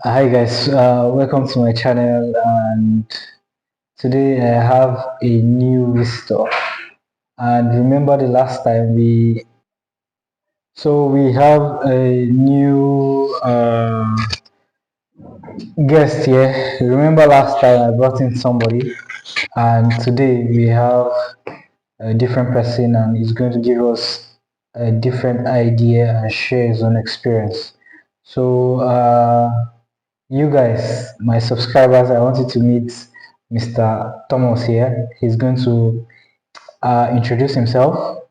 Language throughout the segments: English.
Hi guys, welcome to my channel, and today I have a new visitor. And remember the last time we have a new guest here. Remember last time I brought in somebody, and today we have a different person, and he's going to give us a different idea and share his own experience. So you guys, my subscribers, I want you to meet Mr. Thomas here. He's going to introduce himself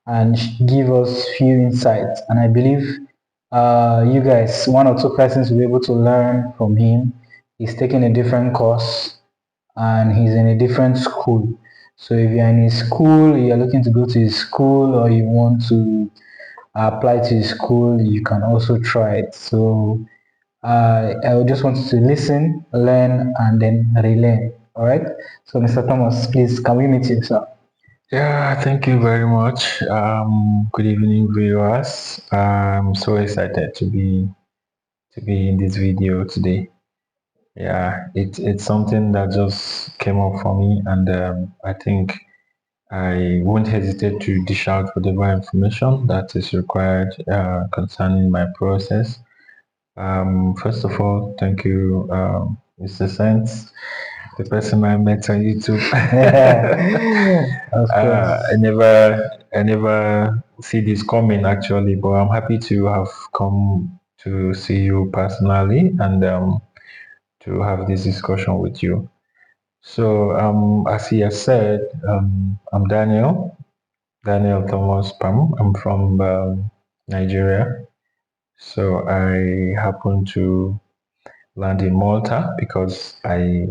and give us few insights. And I believe you guys, one or two persons will be able to learn from him. He's taking a different course and he's in a different school. So if you're in his school, you're looking to go to his school, or you want to apply to his school, you can also try it. So I would just want you to listen, learn, and then relearn. All right. So, Mr. Thomas, please, can we meet you, sir? Yeah, thank you very much. Good evening, viewers. I'm so excited to be in this video today. Yeah, it's something that just came up for me, and I think I won't hesitate to dish out whatever information that is required concerning my process. First of all, thank you, Mr. Sense, the person I met on YouTube. Of course. I never see this coming actually, but I'm happy to have come to see you personally and to have this discussion with you. So, as he has said, I'm Daniel Thomas Pam. I'm from Nigeria. So I happen to land in Malta because I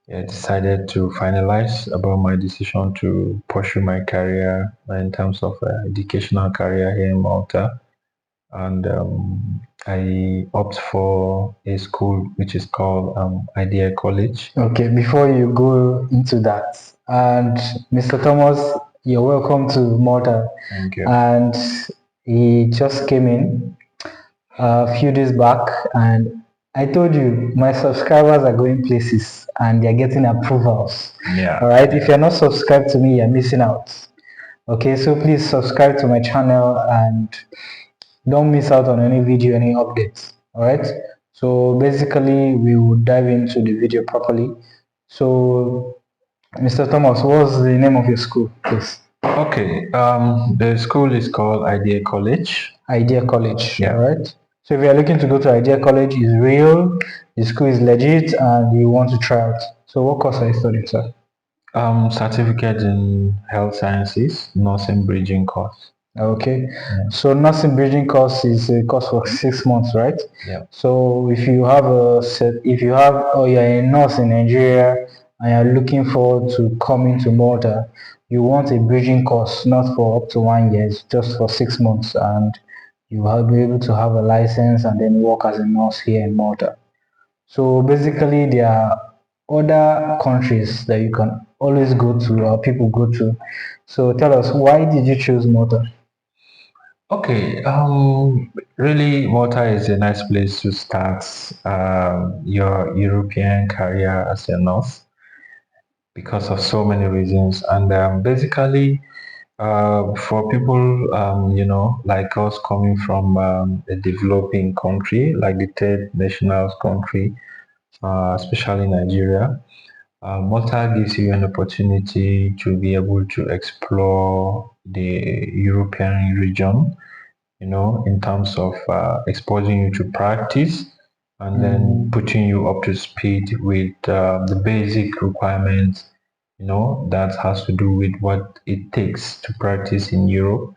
decided to finalize about my decision to pursue my career in terms of educational career here in Malta. And I opt for a school which is called IDEA College. Okay, before you go into that, and Mr. Thomas, you're welcome to Malta. Thank you. And he just came in a few days back, and I told you my subscribers are going places and they're getting approvals. Yeah. All right, if you're not subscribed to me, you're missing out. Okay, so please subscribe to my channel and don't miss out on any video, any updates. All right, so basically we will dive into the video properly. So Mr. Thomas, what's the name of your school, please? Okay. The school is called IDEA College. IDEA College. Yeah. All right. So if you are looking to go to IDEA College, is real, the school is legit, and you want to try out. So what course are you studying, sir? Certificate in health sciences, nursing bridging course. Okay. So nursing bridging course is a course for 6 months, right? Yeah. So if you have or you're a nurse in Nigeria and you're looking forward to coming to Malta, you want a bridging course, not for up to 1 year, it's just for 6 months, and you will be able to have a license and then work as a nurse here in Malta. So basically, there are other countries that you can always go to, or people go to. So tell us, why did you choose Malta? Okay. Really, Malta is a nice place to start your European career as a nurse because of so many reasons. And basically, for people, like us coming from a developing country, like the third national country, especially Nigeria, Malta gives you an opportunity to be able to explore the European region, in terms of exposing you to practice and then putting you up to speed with the basic requirements, that has to do with what it takes to practice in Europe.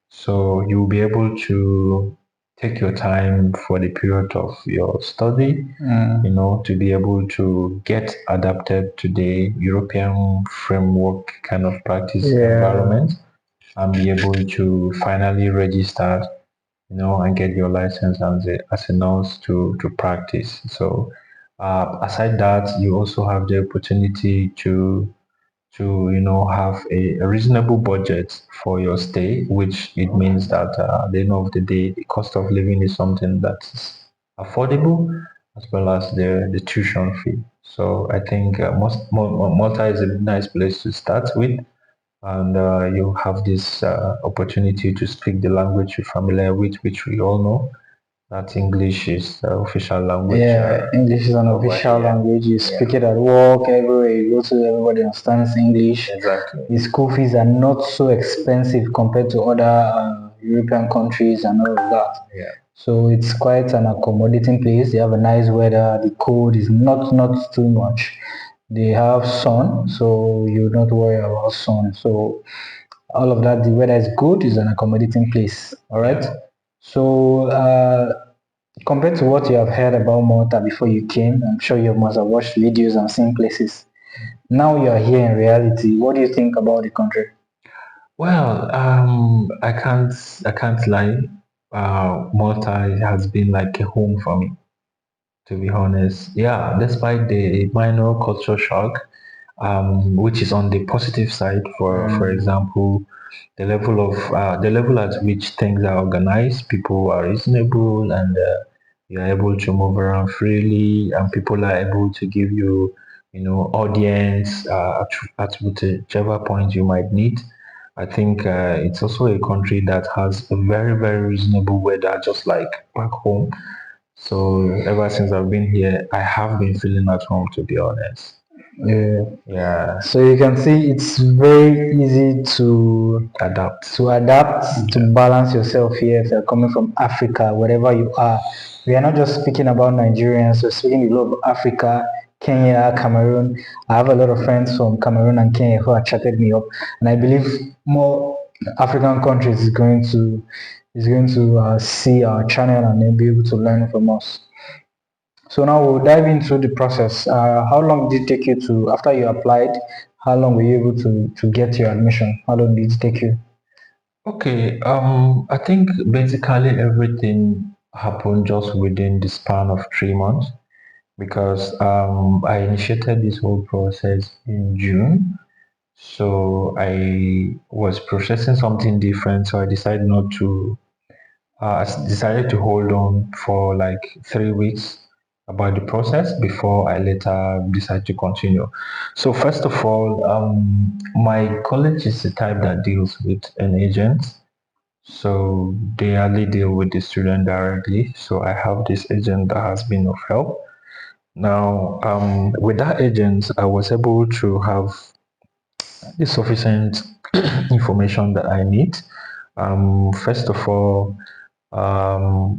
So you'll be able to take your time for the period of your study, to be able to get adapted to the European framework kind of practice environment and be able to finally register, and get your license as a nurse to practice. So aside that, you also have the opportunity to have a reasonable budget for your stay, which it means that at the end of the day, the cost of living is something that's affordable, as well as the tuition fee. So I think Malta is a nice place to start with, and you have this opportunity to speak the language you're familiar with, which we all know that English is the official language Yeah, English is an over official here. language. You Yeah, speak it at work, everywhere you go to, everybody understands English. exactly. The school fees are not so expensive compared to other European countries and all of that. Yeah. So it's quite an accommodating place. They have a nice weather. The cold is not too much. They have sun, so you don't worry about sun. So all of that, the weather is good. It's an accommodating place. All right. Yeah. So compared to what you have heard about Malta before you came, I'm sure you must have watched videos and seen places. Now you are here in reality. What do you think about the country? Well, I can't lie. Malta has been like a home for me, to be honest. Yeah, despite the minor culture shock, which is on the positive side. For example, the level at which things are organized, people are reasonable, and you are able to move around freely, and people are able to give you, audience at whichever point you might need. I think it's also a country that has a very, very reasonable weather, just like back home. So ever since I've been here, I have been feeling at home, to be honest. Yeah. Yeah, So you can see it's very easy to adapt. adapt to balance yourself here if you're coming from Africa, wherever you are. We are not just speaking about Nigerians, we're speaking a lot of Africa, Kenya, Cameroon. I have a lot of friends from Cameroon and Kenya who have chatted me up, and I believe more African countries is going to see our channel and then be able to learn from us. So now we'll dive into the process. How long did it take you to, after you applied, how long were you able to get your admission? How long did it take you? Okay, I think basically everything happened just within the span of 3 months because I initiated this whole process in June. So I was processing something different, so I decided not to decided to hold on for like 3 weeks about the process before I later decided to continue. So first of all, my college is the type that deals with an agent. So they hardly deal with the student directly. So I have this agent that has been of help. Now, with that agent, I was able to have the sufficient information that I need. First of all,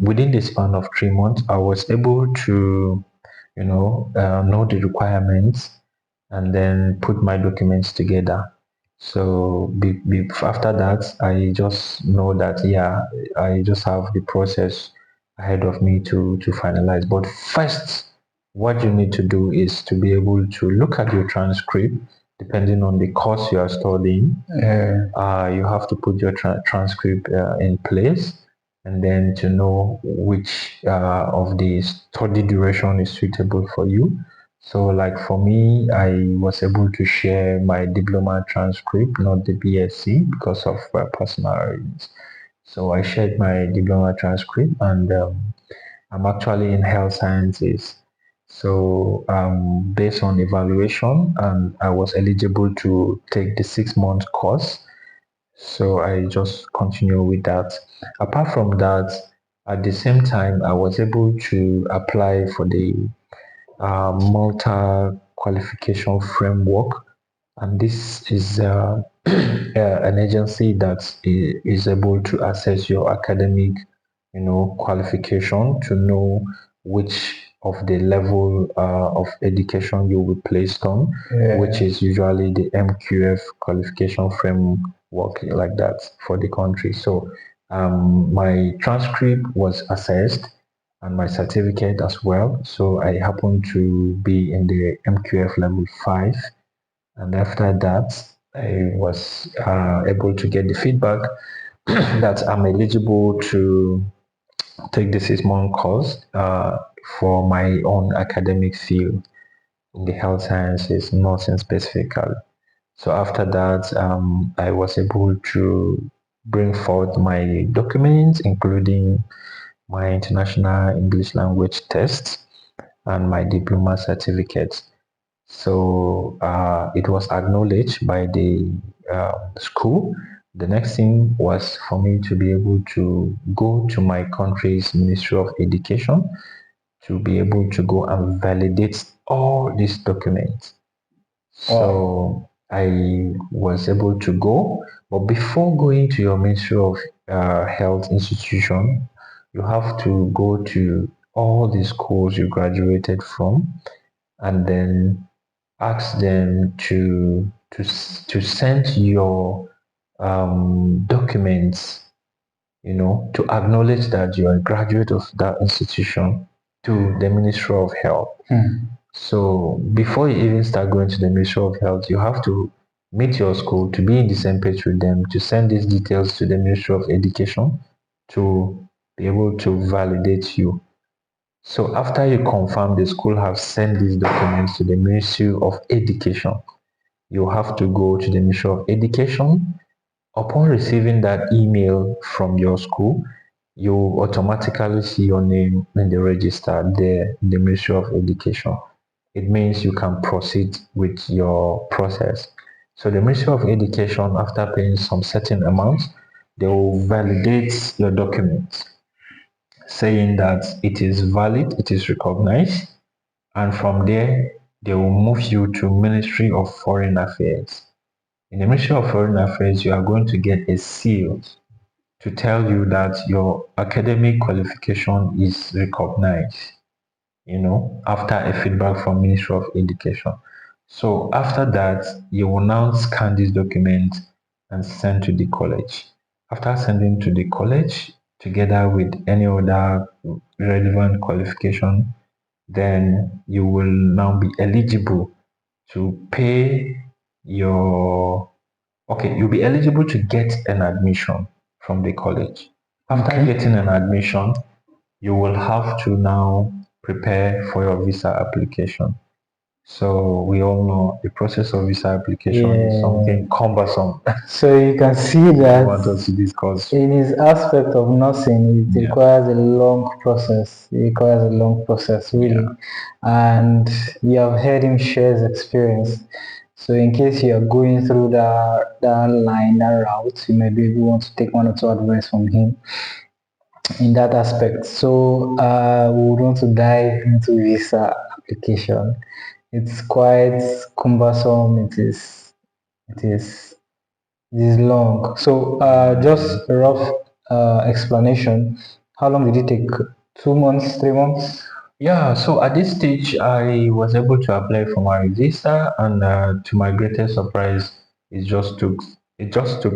within the span of 3 months, I was able to, know the requirements and then put my documents together. So after that, I just know that, yeah, I just have the process ahead of me to finalize. But first, what you need to do is to be able to look at your transcript, depending on the course you are studying. You have to put your transcript in place, and then to know which of the study duration is suitable for you. So, like for me, I was able to share my diploma transcript, not the BSc, because of personal reasons. So, I shared my diploma transcript, and I'm actually in health sciences. So, based on evaluation, I was eligible to take the 6 month course. So, I just continue with that. Apart from that, at the same time, I was able to apply for the Malta qualification framework, and this is an agency that is able to assess your academic, qualification to know which of the level of education you will be placed on, which is usually the MQF qualification framework like that for the country. So my transcript was assessed and my certificate as well. So I happen to be in the MQF level 5. And after that, I was able to get the feedback that I'm eligible to take the 6 month course for my own academic field in the health sciences, nursing specifically. So after that, I was able to bring forth my documents, including my international English language test, and my diploma certificate. So it was acknowledged by the school. The next thing was for me to be able to go to my country's Ministry of Education to be able to go and validate all these documents. So I was able to go, but before going to your Ministry of Health institution, you have to go to all the schools you graduated from, and then ask them to send your documents, to acknowledge that you are a graduate of that institution to the Ministry of Health. So before you even start going to the Ministry of Health, you have to meet your school to be in the same page with them, to send these details to the Ministry of Education to be able to validate you. So after you confirm the school have sent these documents to the Ministry of Education, you have to go to the Ministry of Education. Upon receiving that email from your school, you automatically see your name in the register there in the Ministry of Education. It means you can proceed with your process. So the Ministry of Education, after paying some certain amounts, they will validate your documents, saying that it is valid, it is recognized, and from there they will move you to Ministry of Foreign Affairs. In the Ministry of Foreign Affairs, you are going to get a seal to tell you that your academic qualification is recognized, after a feedback from Ministry of Education. So after that, you will now scan this document and send to the college. After sending to the college, together with any other relevant qualification, then you will now be eligible to pay your okay, you'll be eligible to get an admission from the college. After getting an admission, you will have to now prepare for your visa application. So we all know the process of visa application is something cumbersome. So you can see I that want us to discuss. in his aspect of nursing, it Yeah. requires a long process. It requires a long process, really. And you have heard him share his experience. So in case you are going through that line, that route, you may be able want to take one or two advice from him in that aspect. So we would want to dive into visa application. It's quite cumbersome. It is long. So just a rough explanation. How long did it take? 2 months, 3 months? Yeah, so at this stage, I was able to apply for my visa, and to my greatest surprise, it just took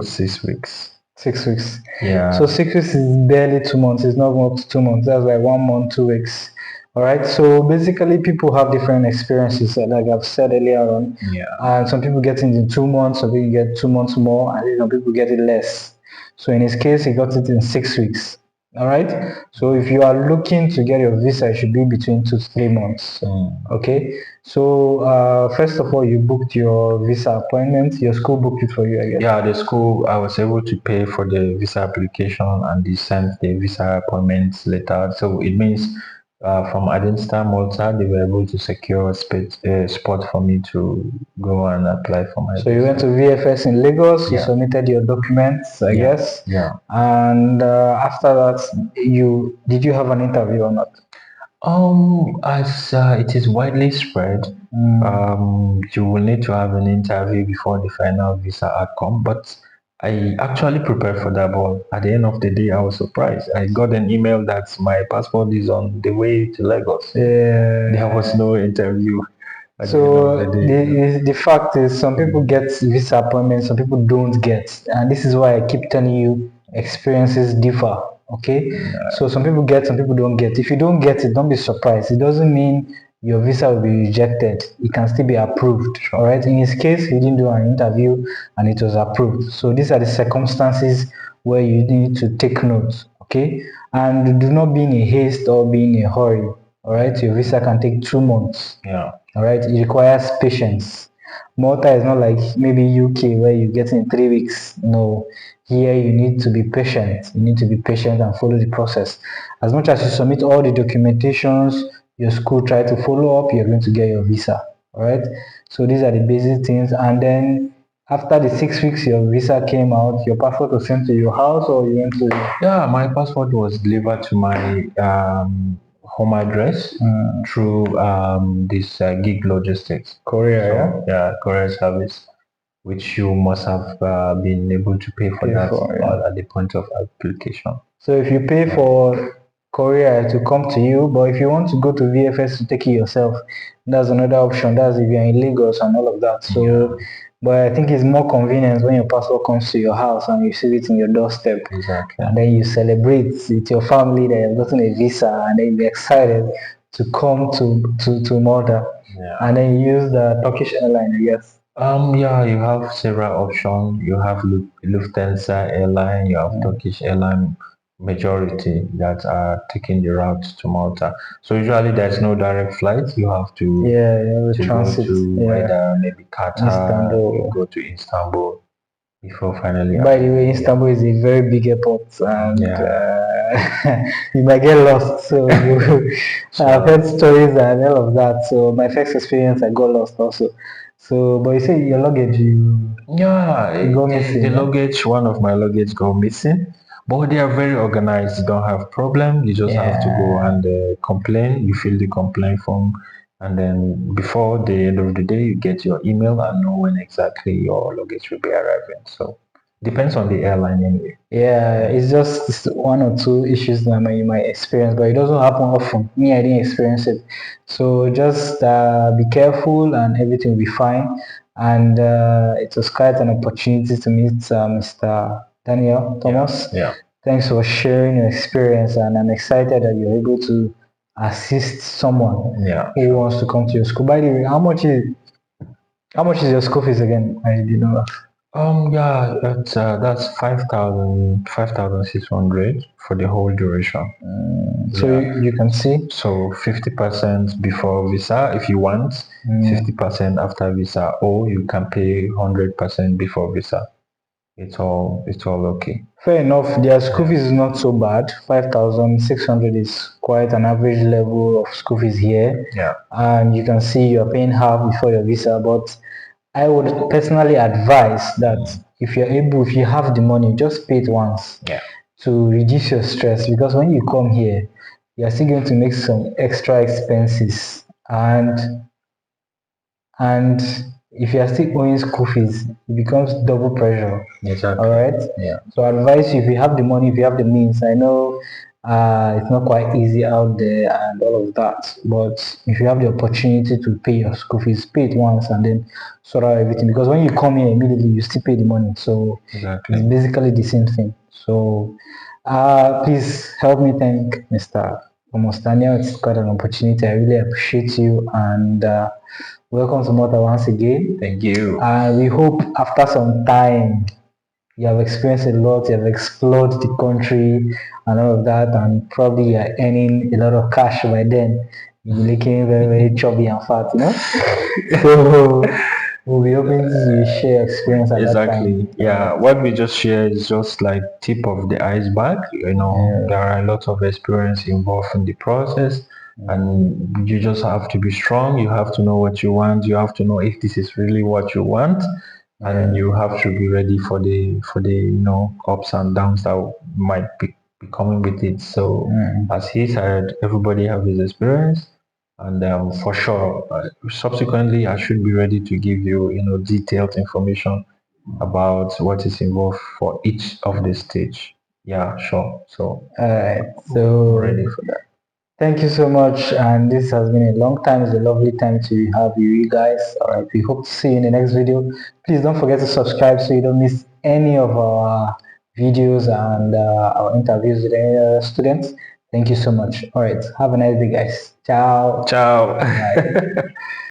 6 weeks. 6 weeks. Yeah. So 6 weeks is barely 2 months. It's not up to 2 months. That's like 1 month, 2 weeks. All right. So basically, people have different experiences. Like I've said earlier on. Yeah. And some people get it in 2 months. Some people get 2 months more, and some people get it less. So in his case, he got it in 6 weeks. All right. So if you are looking to get your visa, it should be between 2 to 3 months. Okay. So first of all, you booked your visa appointment. Your school booked it for you, I guess. Yeah, the school, I was able to pay for the visa application, and they sent the visa appointment letter. So it means from IDEA Malta, they were able to secure a spot for me to go and apply for my So you went to VFS in Lagos, you submitted your documents, I guess. Yeah. And after that, did you have an interview or not? As it is widely spread, you will need to have an interview before the final visa outcome. But I actually prepared for that, but at the end of the day, I was surprised. I got an email that my passport is on the way to Lagos. There was no interview. So the fact is, some people get visa appointments, some people don't get, and this is why I keep telling you, experiences differ. Okay, so some people get, some people don't get. If you don't get it, don't be surprised. It doesn't mean your visa will be rejected. It can still be approved. All right. In his case, he didn't do an interview and it was approved. So these are the circumstances where you need to take note. Okay, and do not be in a haste or be in a hurry. All right, your visa can take 2 months. Yeah. All right, it requires patience. Malta is not like maybe UK where you get in 3 weeks. No, here you need to be patient. You need to be patient and follow the process. As much as you submit all the documentations, your school try to follow up, you're going to get your visa. All right. So these are the basic things. And then after the 6 weeks, your visa came out. Your passport was sent to your house, or you went to. Yeah, my passport was delivered to my home address through this gig logistics. Korea, Yeah, courier service, which you must have been able to pay for that at the point of application. So if you pay for courier to come to you, but if you want to go to VFS to take it yourself, that's another option. That's if you're in Lagos and all of that. So, but I think it's more convenient when your passport comes to your house and you see it in your doorstep. Exactly. And then you celebrate with your family that you've gotten a visa, and then you're excited to come to Malta. Yeah. And then you use the Turkish airline, I guess. Yeah, you have several options. You have Lufthansa airline, you have Turkish airline, majority that are taking the route to Malta. So usually there's no direct flight. You have to transit. go to either maybe Qatar, Istanbul. you go to Istanbul before finally. By the way, Istanbul is a very big airport, and you might get lost. So I've heard stories and all of that. So my first experience, I got lost also. So, but you say your luggage, the luggage, one of my luggage got missing, but they are very organized. You don't have problem. You just have to go and complain. You fill the complaint form, and then before the end of the day, you get your email and know when exactly your luggage will be arriving. So depends on the airline anyway. Yeah, it's just one or two issues that you might experience, but it doesn't happen often. Me, I didn't experience it. So just be careful and everything will be fine. And it was quite an opportunity to meet Mr. Daniel Thomas. Yeah. Thanks for sharing your experience, and I'm excited that you're able to assist someone who wants to come to your school. By the way, how much is your school fees again? I didn't know that. Yeah, that's 5,600 for the whole duration. So you can see. So 50% before visa if you want, 50% after visa, or you can pay 100% before visa. It's all okay. Fair enough. Their school fees is not so bad. 5,600 is quite an average level of school fees here. Yeah. And you can see you're paying half before your visa. But I would personally advise that if you have the money, just pay it once. Yeah. To reduce your stress, because when you come here, you're still going to make some extra expenses, and if you are still owing school fees, it becomes double pressure. Exactly. All right. Yeah. So I advise you, if you have the money, if you have the means. I know it's not quite easy out there and all of that, but if you have the opportunity to pay your school fees, pay it once and then sort out everything. Because when you come here immediately, you still pay the money. So it's basically the same thing. So please help me thank Mr. Thomas Daniel. It's quite an opportunity. I really appreciate you, and welcome to Malta once again. Thank you. And we hope after some time you have experienced a lot, you have explored the country and all of that, and probably you are earning a lot of cash by then. You'll be looking very, very chubby and fat, So we'll be hoping to share experience at that time. Yeah, what we just shared is just like tip of the iceberg. There are a lot of experience involved in the process, and you just have to be strong. You have to know what you want. You have to know if this is really what you want, and you have to be ready for the ups and downs that might be coming with it. So as he said, everybody have his experience. And for sure, subsequently, I should be ready to give you, detailed information about what is involved for each of the stage. Yeah, sure. So, all right. So ready for that. Thank you so much. And this has been a long time. It's a lovely time to have you guys. All right. We hope to see you in the next video. Please don't forget to subscribe so you don't miss any of our videos and our interviews with any other students. Thank you so much. All right. Have a nice day, guys. Ciao. Ciao.